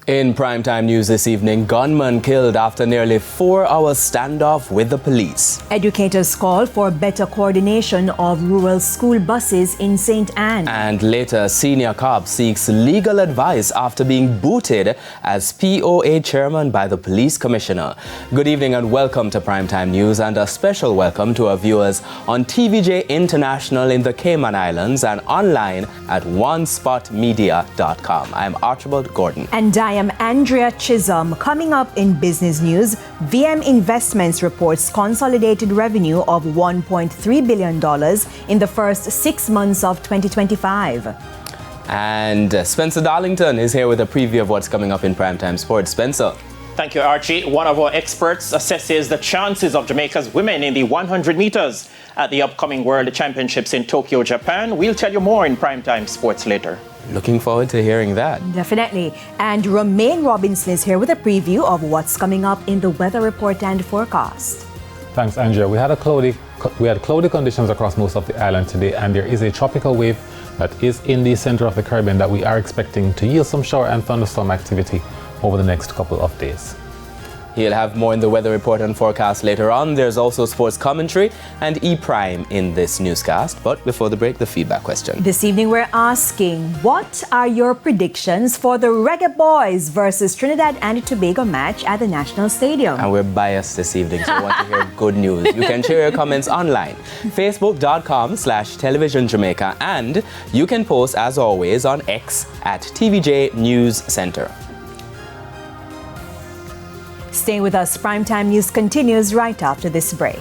In primetime news this evening, gunman killed after nearly 4-hour standoff with the police. Educators call for better coordination of rural school buses in St. Anne. And later, senior cop seeks legal advice after being booted as POA chairman by the police commissioner. Good evening and welcome to Primetime News, and a special welcome to our viewers on TVJ International in the Cayman Islands and online at onespotmedia.com. I'm Archibald Gordon. And I am Andrea Chisholm. Coming up in business news, VM Investments reports consolidated revenue of $1.3 billion in the first 6 months of 2025. And Spencer Darlington is here with a preview of what's coming up in Primetime Sports. Spencer. Thank you, Archie. One of our experts assesses the chances of Jamaica's women in the 100 meters at the upcoming World Championships in Tokyo, Japan. We'll tell you more in Primetime Sports later. Looking forward to hearing that. Definitely. And Romaine Robinson is here with a preview of what's coming up in the weather report and forecast. Thanks, Andrea. We had cloudy conditions across most of the island today, and there is a tropical wave that is in the center of the Caribbean that we are expecting to yield some shower and thunderstorm activity over the next couple of days. He'll have more in the weather report and forecast later on. There's also sports commentary and E-Prime in this newscast. But before the break, the feedback question. This evening we're asking, what are your predictions for the Reggae Boys versus Trinidad and Tobago match at the National Stadium? And we're biased this evening, so we want to hear good news. You can share your comments online, facebook.com/Television Jamaica, and you can post, as always, on X at TVJ News Center. Stay with us. Primetime News continues right after this break.